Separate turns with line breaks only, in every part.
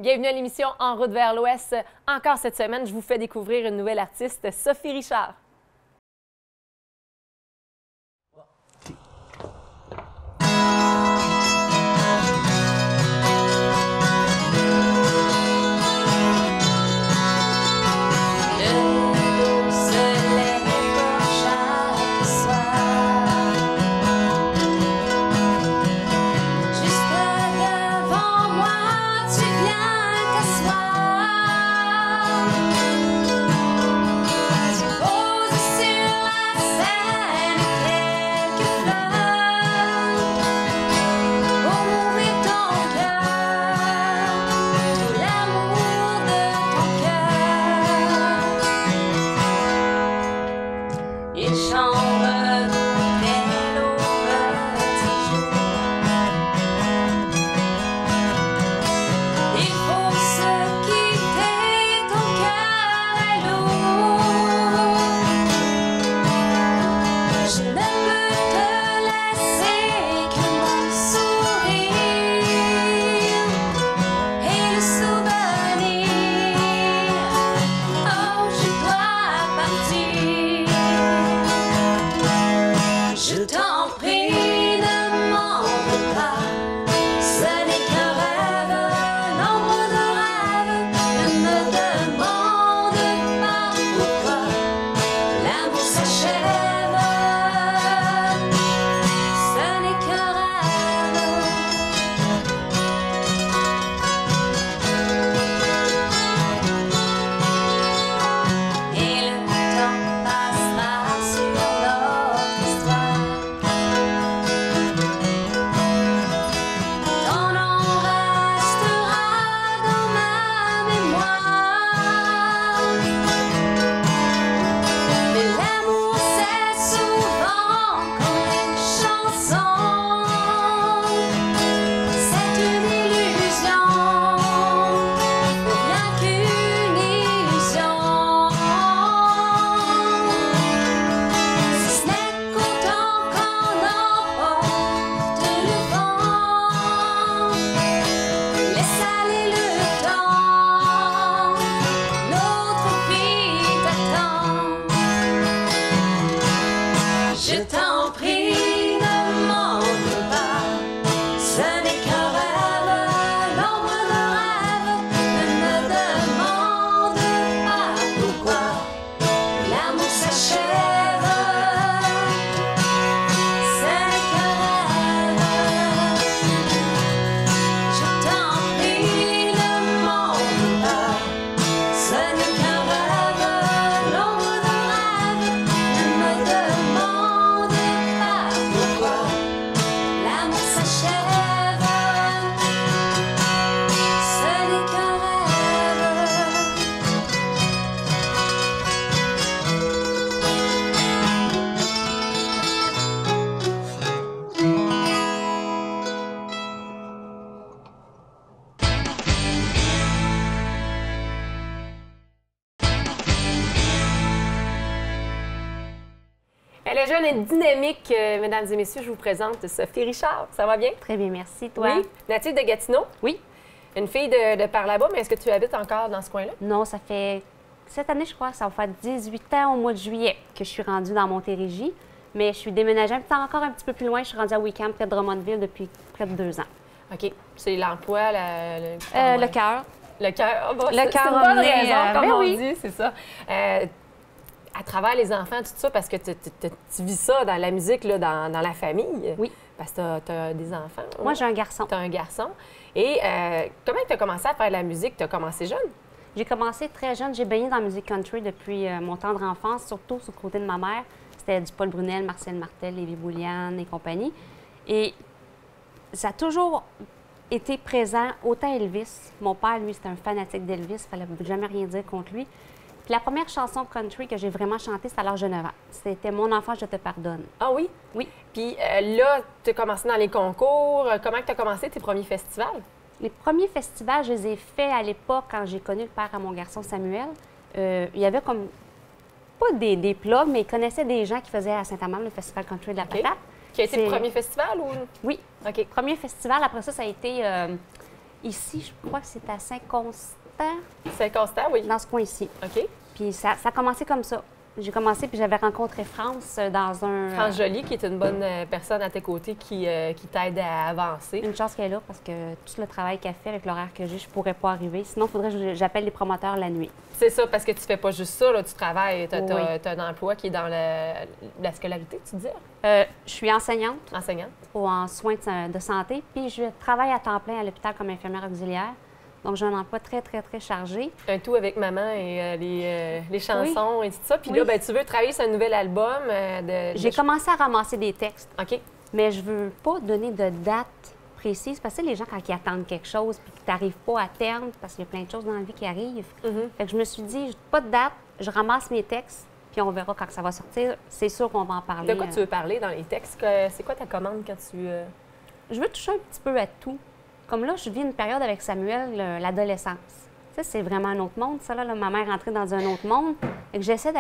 Bienvenue à l'émission En route vers l'Ouest. Encore cette semaine, je vous fais découvrir une nouvelle artiste, Sophie Richard. Elle est jeune et dynamique. Mesdames et messieurs, je vous présente Sophie Richard. Ça va bien?
Très bien, merci. Toi?
Oui. Native de Gatineau?
Oui.
Une fille de par là-bas, mais est-ce que tu habites encore dans ce coin-là?
Non, ça fait... Cette année, je crois, ça va faire 18 ans au mois de juillet que je suis rendue dans Montérégie. Mais je suis déménagée encore un petit peu plus loin. Je suis rendue à Wickham, près de Drummondville, depuis près de 2 ans.
OK. C'est l'emploi,
le cœur.
Le cœur. Oh, bon,
le cœur
c'est une bonne raison, comme
ben
on
oui.
dit, c'est ça. À travers les enfants, tout ça, parce que tu vis ça dans la musique, là, dans la famille.
Oui.
Parce que tu as des enfants.
Moi, j'ai un garçon.
Tu as un garçon. Et comment tu as commencé à faire de la musique? Tu as commencé jeune?
J'ai commencé très jeune. J'ai baigné dans la musique country depuis mon tendre enfance, surtout sur le côté de ma mère. C'était du Paul Brunel, Marcel Martel, Lévi Bouliane et compagnie. Et ça a toujours été présent, autant Elvis. Mon père, lui, c'était un fanatique d'Elvis. Il ne fallait jamais rien dire contre lui. Puis la première chanson country que j'ai vraiment chantée, c'était à l'âge de 9 ans. C'était « Mon enfant, je te pardonne ».
Ah oui?
Oui.
Puis là, tu as commencé dans les concours. Comment tu as commencé tes premiers festivals?
Les premiers festivals, je les ai faits à l'époque quand j'ai connu le père à mon garçon Samuel. Il y avait comme, pas des plugs, mais il connaissait des gens qui faisaient à Saint-Amand le Festival country de la Patate.
Qui a été le premier festival ou?
Oui.
OK.
Premier festival. Après ça, ça a été Ici, je crois que c'est à Saint-Constant,
C'est constant, oui.
dans ce coin-ci.
OK.
Puis ça a commencé comme ça. J'ai commencé, puis j'avais rencontré France dans un...
France Jolie, qui est une bonne personne à tes côtés qui t'aide à avancer.
Une chance qu'elle est là, parce que tout le travail qu'elle fait avec l'horaire que j'ai, je pourrais pas arriver. Sinon, il faudrait que j'appelle les promoteurs la nuit.
C'est ça, parce que tu fais pas juste ça, là, tu travailles. Tu as,
Oui.
un emploi qui est dans la scolarité, tu dis?
Je suis enseignante
Enseignante.
en soins de santé, puis je travaille à temps plein à l'hôpital comme infirmière auxiliaire. Donc, j'ai un emploi très, très, très chargé.
Un tout avec maman et les chansons et tout ça. Puis
Oui.
là, ben, tu veux travailler sur un nouvel album
J'ai commencé à ramasser des textes,
OK.
mais je veux pas donner de date précise, parce que les gens, quand ils attendent quelque chose puis qu'ils n'arrivent pas à terme, parce qu'il y a plein de choses dans la vie qui arrivent. Fait que je me suis dit, pas de date, je ramasse mes textes, puis on verra quand ça va sortir. C'est sûr qu'on va en parler.
De quoi tu veux parler dans les textes? C'est quoi ta commande quand tu...
Je veux toucher un petit peu à tout. Comme là, je vis une période avec Samuel, l'adolescence. Ça, c'est vraiment un autre monde. Ça, là, ma mère est rentrée dans un autre monde. Et que j'essaie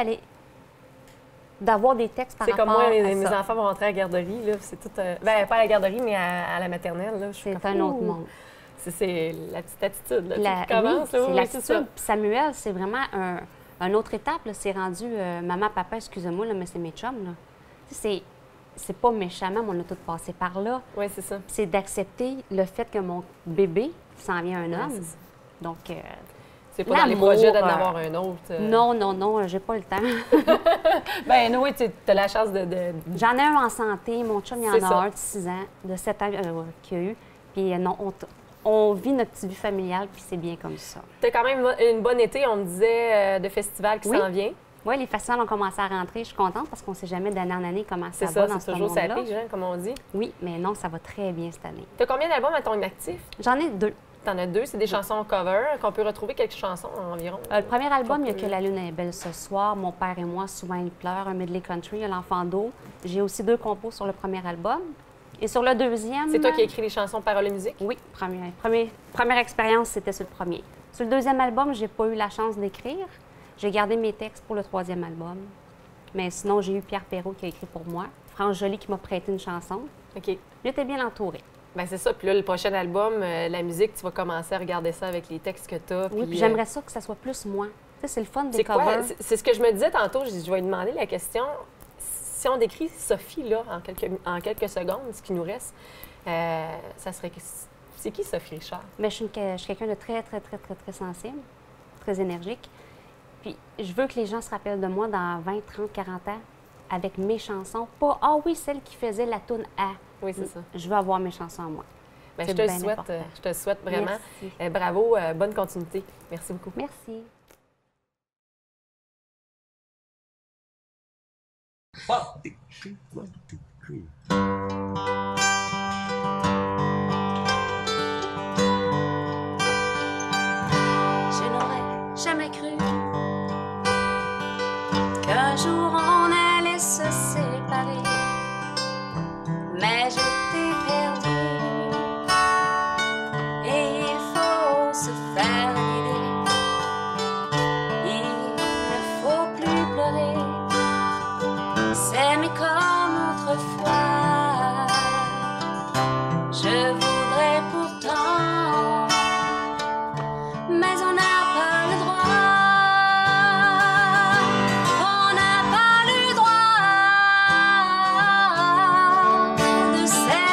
d'avoir des textes par
C'est
rapport
comme moi,
à
mes
ça.
enfants vont rentrer à la garderie, là. C'est tout... ben, pas à la garderie, mais à la maternelle, là.
C'est un autre monde.
C'est la petite attitude, là, qui
Oui,
commence.
c'est
là. Oui,
l'attitude.
ça.
Puis Samuel, c'est vraiment une autre étape. là. C'est rendu maman, papa, excusez-moi, là, mais c'est mes chums. Là. Tu sais, c'est pas méchamment, mais on a tous passé par là.
Oui, c'est ça.
C'est d'accepter le fait que mon bébé s'en vient un
Ouais,
homme.
c'est ça.
Donc,
C'est pas dans les
l'amour,
projets d'en avoir un autre.
non, j'ai pas le temps.
Ben, oui, tu as la chance de...
J'en ai un en santé. Mon chum, il en
C'est
a
ça.
un de 6 ans, de 7 ans qu'il a eu. Puis non, on vit notre petite vie familiale, puis c'est bien comme ça.
T'as quand même une bonne été, on me disait, de festival qui
Oui.
s'en vient.
Oui, les festivals ont commencé à rentrer. Je suis contente parce qu'on ne sait jamais d'année en année comment ça
C'est
va
ça,
dans
c'est
ce
toujours sa
monde-là.
pige, hein, comme on dit.
Oui, mais non, ça va très bien cette année.
T'as combien d'albums à ton actif?
J'en ai 2.
T'en as 2, c'est des chansons cover, qu'on peut retrouver quelques chansons environ.
Le premier album, il y a
peut-
Que la lune est belle ce soir, Mon père et moi, Souvent il pleure, un medley country, L'enfant d'eau. J'ai aussi 2 compos sur le premier album. Et sur le deuxième...
C'est toi qui as écrit les chansons paroles et musique?
Oui, première expérience, c'était sur le premier. Sur le deuxième album, j'ai pas eu la chance d'écrire. J'ai gardé mes textes pour le troisième album. Mais sinon, j'ai eu Pierre Perrault qui a écrit pour moi, France Jolie qui m'a prêté une chanson.
OK.
J'étais bien entourée.
Ben c'est ça. Puis là, le prochain album, la musique, tu vas commencer à regarder ça avec les textes que t'as.
Oui, puis j'aimerais ça que ça soit plus moi. Tu sais, c'est le fun des
C'est quoi?
covers.
C'est ce que je me disais tantôt. Je vais lui demander la question. Si on décrit Sophie, là, en quelques secondes, ce qui nous reste, ça serait... C'est qui Sophie Richard?
Mais je suis quelqu'un de très, très, très, très, très sensible, très énergique. Puis je veux que les gens se rappellent de moi dans 20, 30, 40 ans avec mes chansons. Pas, ah oui, celle qui faisait la toune à.
Oui, c'est ça.
Je veux avoir mes chansons à moi.
Ben,
C'est
je te
bien
souhaite,
important.
je te souhaite vraiment.
Merci.
Bravo, bonne continuité. Merci beaucoup.
Merci.
Je n'aurais jamais cru qu'un jour on allait se séparer, mais je t'ai perdu. Et il faut se faire une idée, il ne faut plus pleurer, s'aimer comme autrefois. Je voudrais pourtant, mais on n'a pas le droit. On n'a pas le droit de s'aimer.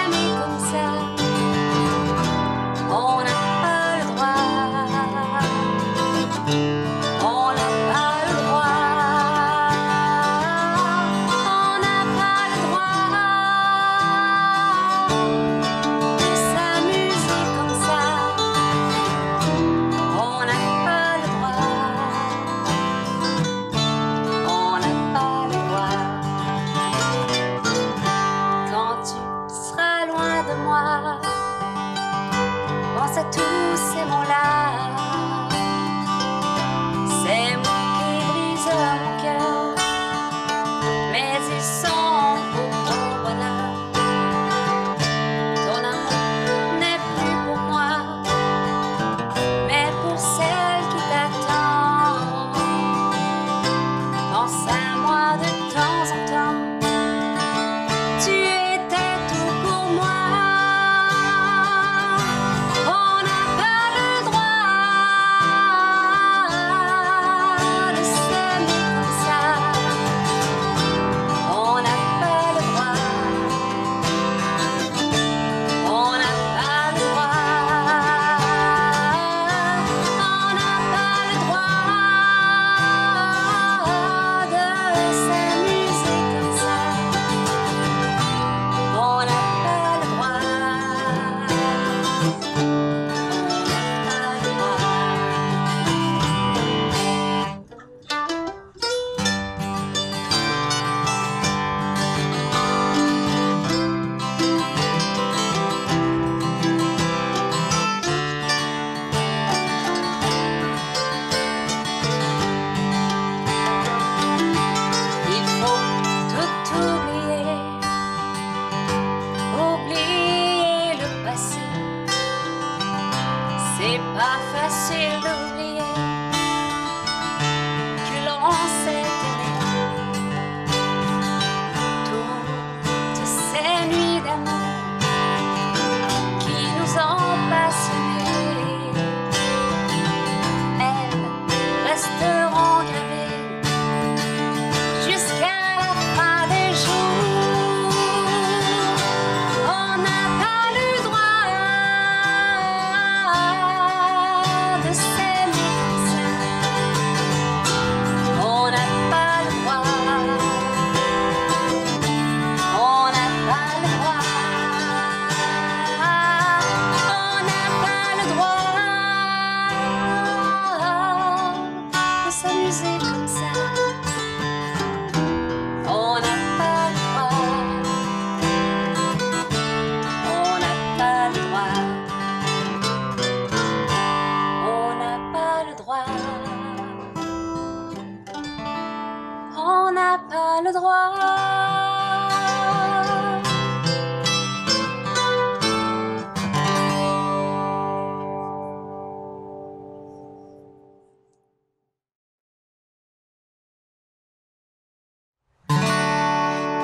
n'a pas le droit.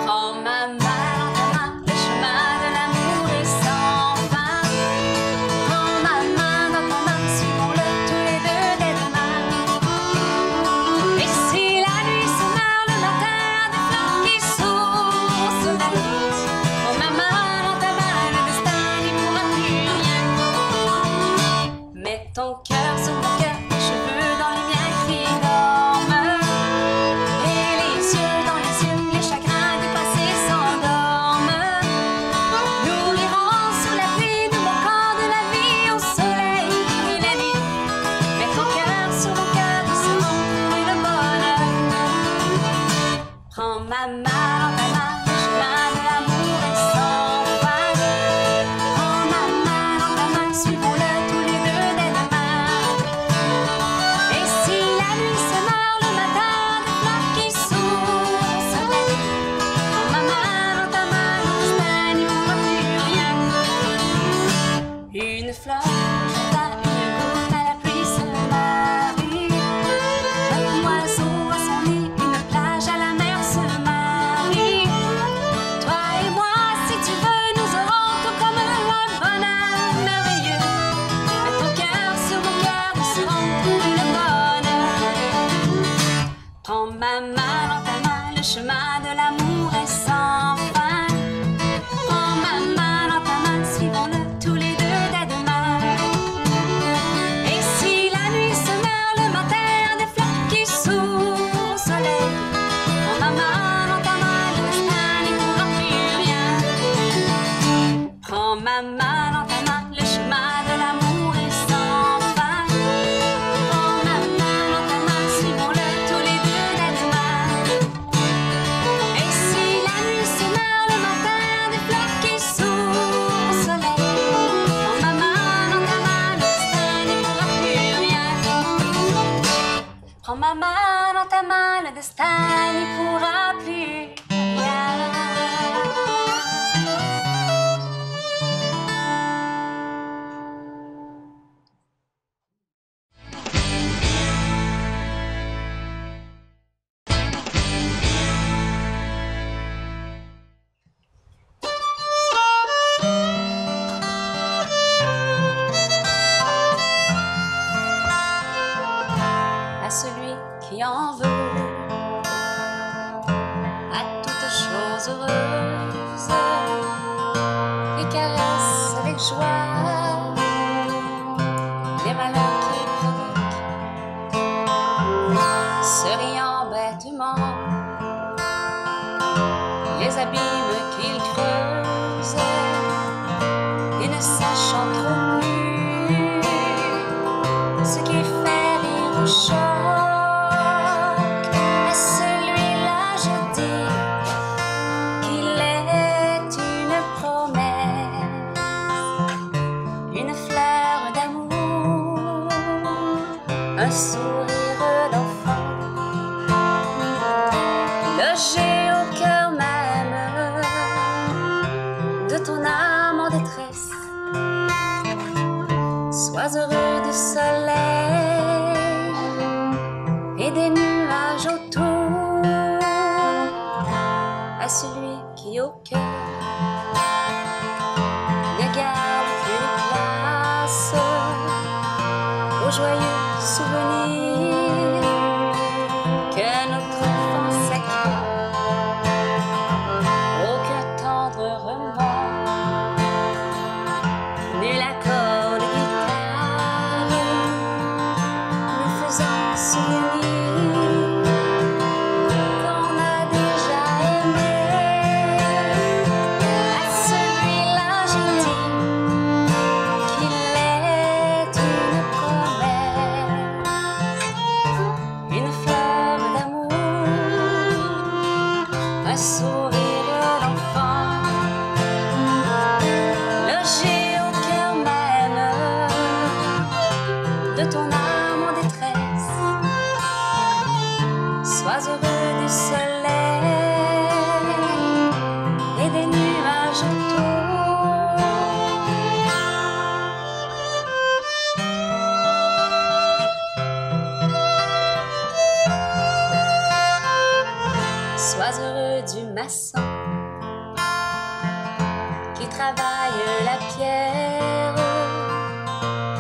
Prends ma main dans ta main, le chemin de l'amour est sans fin. Prends ma main dans ta main, suivons-le tous les deux dès demain. Et si la nuit se meurt le matin, des flammes qui s'ouvrent au soleil. Prends ma main dans ta main, le destin n'y pourra plus rien. Mets ton cœur sur mon cœur, les cheveux dans les miens qui dorment. Et les yeux dans les yeux, les chagrins du passé s'endorment. Nous rirons sous la pluie du beau camp de la vie au soleil et la nuit. Mets ton cœur sur mon cœur, nous serons trouver le bonheur. Prends ma main dans ta main, le chemin de l'amour est sans fin. Prends ma main dans ta main, suivons-le tous les deux dès demain. Et si la nuit se meurt le matin, des flammes qui s'ouvrent au soleil. Prends ma main dans ta main, le destin n'y pourra plus rien. Une fleur, un jardin, une goutte à la pluie se marie. Un oiseau à son nid, une plage à la mer se marie. Toi et moi, si tu veux, nous aurons tout comme un bonheur merveilleux. Mets ton cœur sur mon cœur, nous serons trouver le bonheur. Prends ma main dans ta main, le chemin de l'amour est sans fin. Prends ma main dans ta main, suivons-le tous les deux dès demain. Et si la nuit se meurt le matin, des flammes qui s'ouvrent au soleil. Prends ma main dans ta main, le destin n'y pourra plus rien. Prends ma main dans ta main, le chemin de l'amour est sans fin. Prends ma main dans ta main, suivons-le tous les deux dès demain. Et si la nuit se meurt le matin, des fleurs qui s'ouvrent au soleil. Prends ma main dans ta main, le destin n'y pourra plus rien. Prends ma main dans ta main, le destin n'y pourra plus rien. À celui qui en veut, à toute chose heureuse, les caresses avec joie, les malheurs qu'il provoque, se riant bêtement, les abîmes qu'il creuse, et ne sachant trop plus ce qui fait rire ou choque. À celui-là je dis qu'il est une promesse, une fleur d'amour, un sourire d'enfant, logé au cœur même de ton âme en détresse. Sois heureux du soleil et des nuages autour. À celui qui au cœur ne garde plus de place aux joyeux souvenirs que notre enfance sacrée Sois heureux du maçon qui travaille la pierre.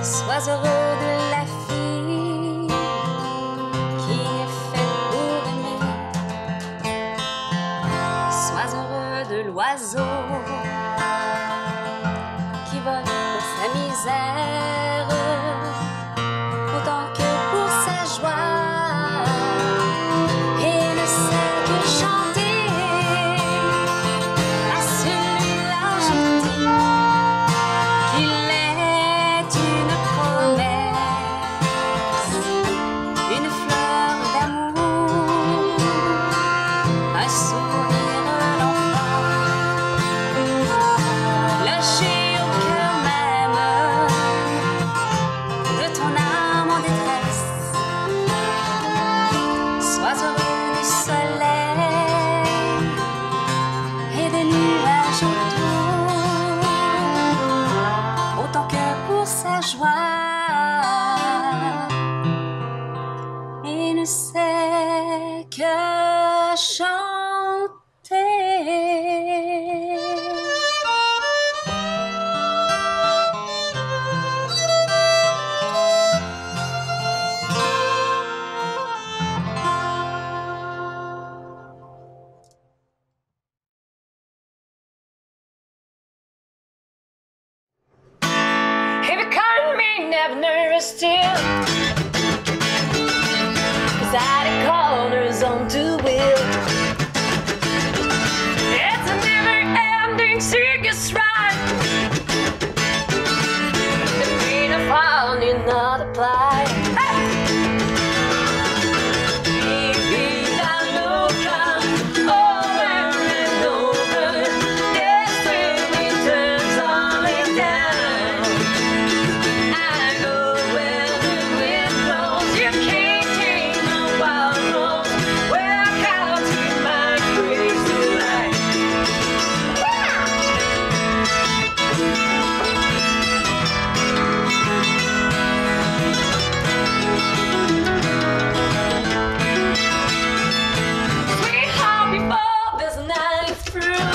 Sois heureux de la fille qui est faite pour aimer. Sois heureux de l'oiseau qui vole pour sa misère autant que pour sa joie. Et ne sait que chanter à celui-là je dis qu'il est une promesse, une fleur d'amour, un sourire d'enfant, lâché au cœur même de ton âme en détresse. Sois heureux du soleil et des nuages autour, autant que pour sa joie. Et ne sait que chanter.
If you caught me never nervous still, 'cause I had corners on two wheels. It's a never-ending circus ride. The queen of all need not apply. Baby, I look up over and over. Destiny turns on me down. I go where the wind blows. You can't take no wild rose. Welcome to my crazy life. Sweetheart, before this night is through,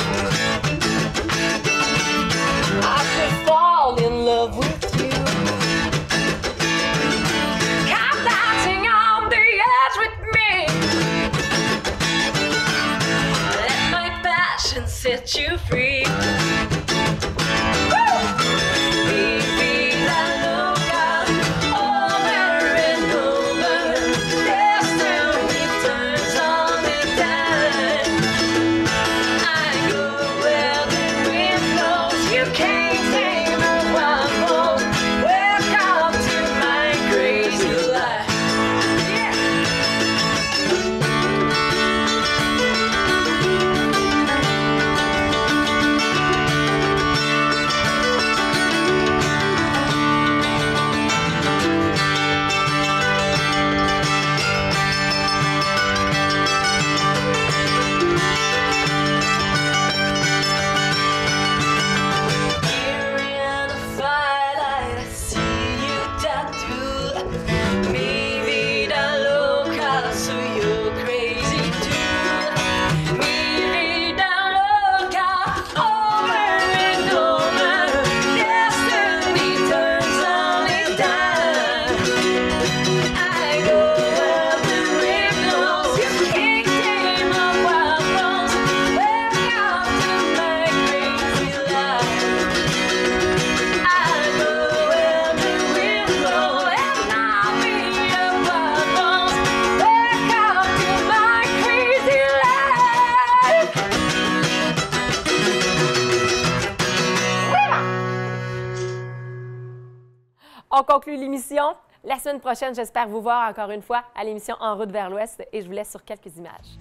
I could fall in love with you. Come dancing on the edge with me. Let my passion set you free. Woo! Baby, I look out over and over. Destiny turns on me down. I go where the wind blows. You can't tame a wild rose. Welcome to my crazy life. Yeah. Here in the firelight, I see you tattooed. Maybe that look out, so you're crazy too. Maybe that look out over and over. Destiny turns on me down. I go where the wind blows. You can't tame a wild rose. Welcome to my crazy life. I go where the wind blows, and I'll be a wild rose. Welcome to my crazy life. On conclut l'émission. La semaine prochaine, j'espère vous voir encore une fois à l'émission En route vers l'Ouest et je vous laisse sur quelques images.